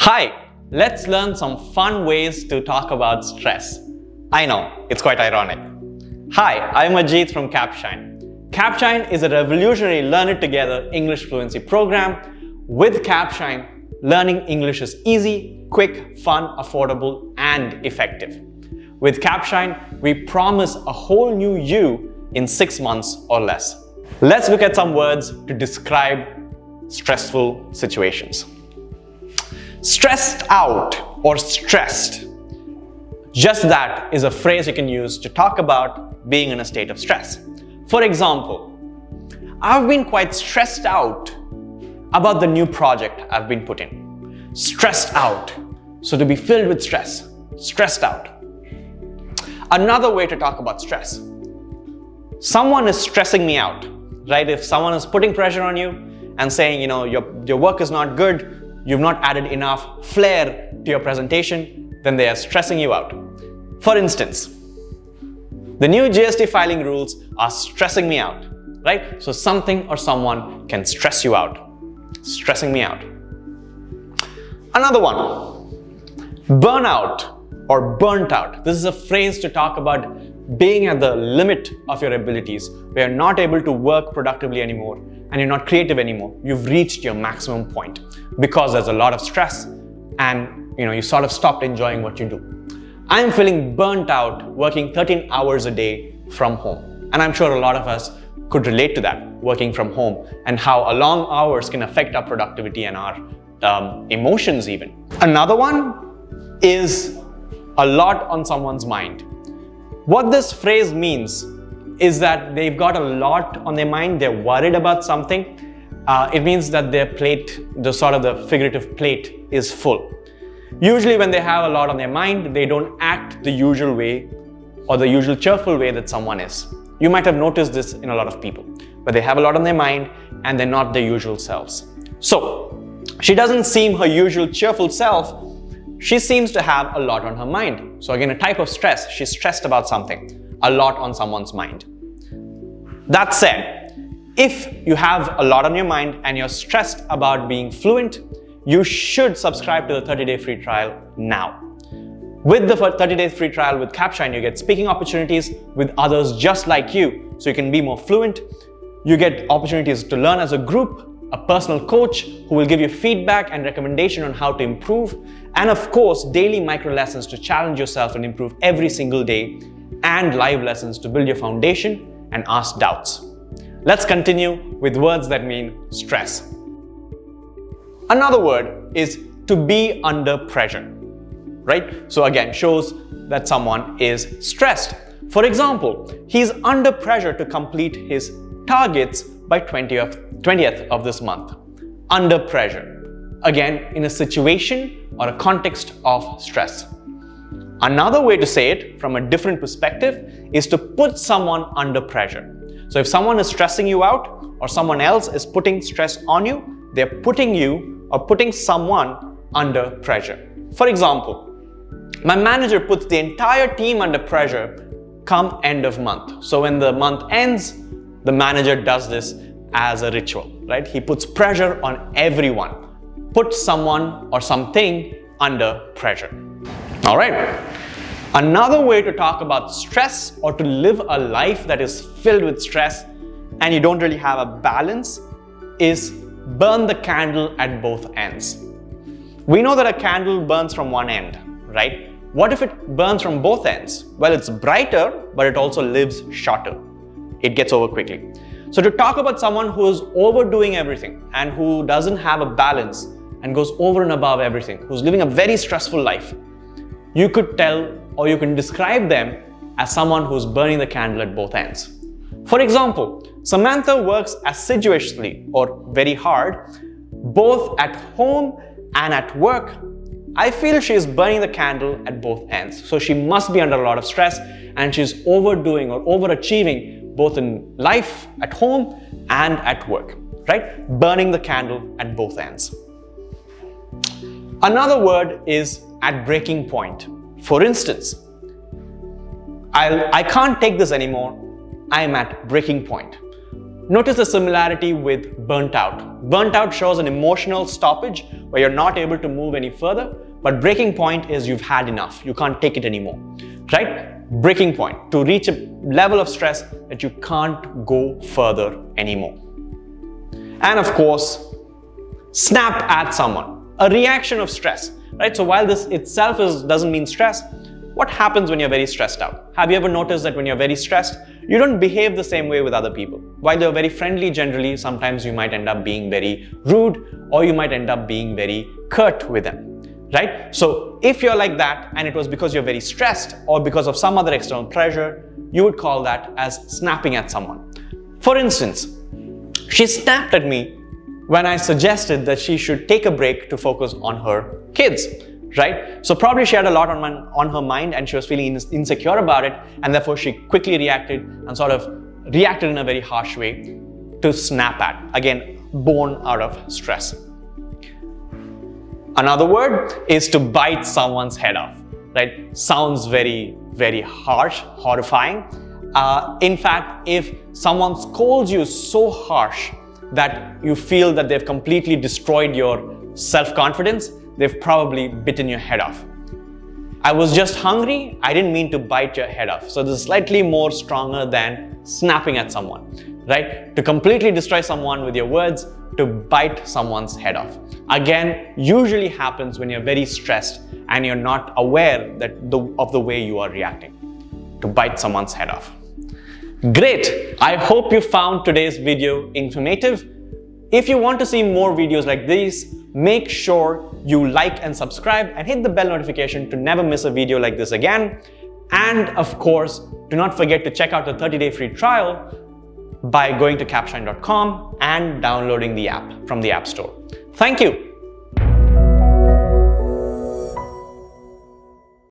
Hi, let's learn some fun ways to talk about stress. I know, it's quite ironic. Hi, I'm Ajeeth from Capshine. Capshine is a revolutionary Learn It Together English fluency program. With Capshine, learning English is easy, quick, fun, affordable, and effective. With Capshine, we promise a whole new you in 6 months or less. Let's look at some words to describe stressful situations. Stressed out or stressed. Just that is a phrase you can use to talk about being in a state of stress. For example, I've been quite stressed out about the new project I've been put in. Stressed out. So to be filled with stress. Stressed out. Another way to talk about stress. Someone is stressing me out, right? If someone is putting pressure on you and saying, your work is not good, you've not added enough flair to your presentation, then they are stressing you out. For instance, the new GST filing rules are stressing me out, right? So something or someone can stress you out. Stressing me out. Another one, burnout or burnt out. This is a phrase to talk about being at the limit of your abilities, where you're not able to work productively anymore and you're not creative anymore. You've reached your maximum point because there's a lot of stress and you sort of stopped enjoying what you do. I'm feeling burnt out working 13 hours a day from home. And I'm sure a lot of us could relate to that, working from home, and how long hours can affect our productivity and our emotions even. Another one is a lot on someone's mind. What this phrase means is that they've got a lot on their mind, they're worried about something. It means that their plate, the figurative plate, is full. Usually when they have a lot on their mind, they don't act the usual way or the usual cheerful way that someone is. You might have noticed this in a lot of people, but they have a lot on their mind and they're not their usual selves. So, she doesn't seem her usual cheerful self. She seems to have a lot on her mind. So again, a type of stress. She's stressed about something, a lot on someone's mind. That said, if you have a lot on your mind and you're stressed about being fluent, you should subscribe to the 30-day free trial now. With the 30-day free trial with Capshine, you get speaking opportunities with others just like you, so you can be more fluent. You get opportunities to learn as a group, a personal coach who will give you feedback and recommendation on how to improve, and of course, daily micro lessons to challenge yourself and improve every single day, and live lessons to build your foundation and ask doubts. Let's continue with words that mean stress. Another word is to be under pressure, right? So again, shows that someone is stressed. For example, he's under pressure to complete his targets by 20th of this month. Under pressure. Again, in a situation or a context of stress. Another way to say it from a different perspective is to put someone under pressure. So if someone is stressing you out or someone else is putting stress on you, they're putting you or putting someone under pressure. For example, my manager puts the entire team under pressure come end of month. So when the month ends, the manager does this as a ritual, right? He puts pressure on everyone. Put someone or something under pressure. All right. Another way to talk about stress or to live a life that is filled with stress and you don't really have a balance is burn the candle at both ends. We know that a candle burns from one end, right? What if it burns from both ends? Well, it's brighter, but it also lives shorter. It gets over quickly. So to talk about someone who is overdoing everything and who doesn't have a balance and goes over and above everything, who's living a very stressful life, you could tell or you can describe them as someone who's burning the candle at both ends. For example, Samantha works assiduously or very hard, both at home and at work. I feel she is burning the candle at both ends. So she must be under a lot of stress and she's overdoing or overachieving both in life, at home and at work, right? Burning the candle at both ends. Another word is at breaking point. For instance, I can't take this anymore. I'm at breaking point. Notice the similarity with burnt out. Burnt out shows an emotional stoppage where you're not able to move any further, but breaking point is you've had enough. You can't take it anymore, right? Breaking point, to reach a level of stress that you can't go further anymore. And of course, snap at someone, a reaction of stress, right? So while this itself doesn't mean stress, what happens when you're very stressed out? Have you ever noticed that when you're very stressed, you don't behave the same way with other people? While you're very friendly generally, sometimes you might end up being very rude, or you might end up being very curt with them, right? So if you're like that and it was because you're very stressed or because of some other external pressure, you would call that as snapping at someone. For instance, she snapped at me when I suggested that she should take a break to focus on her kids. Right? So probably she had a lot on her mind and she was feeling insecure about it, and therefore she quickly reacted and sort of reacted in a very harsh way to snap at. Again, born out of stress. Another word is to bite someone's head off, right? Sounds very, very harsh, horrifying. In fact, if someone scolds you so harsh that you feel that they've completely destroyed your self-confidence, they've probably bitten your head off. I was just hungry, I didn't mean to bite your head off. So this is slightly more stronger than snapping at someone, right? To completely destroy someone with your words, to bite someone's head off. Again, usually happens when you're very stressed and you're not aware of the way you are reacting. To bite someone's head off. Great! I hope you found today's video informative. If you want to see more videos like these, make sure you like and subscribe and hit the bell notification to never miss a video like this again. And of course, do not forget to check out the 30-day free trial by going to capshine.com and downloading the app from the App Store. Thank you.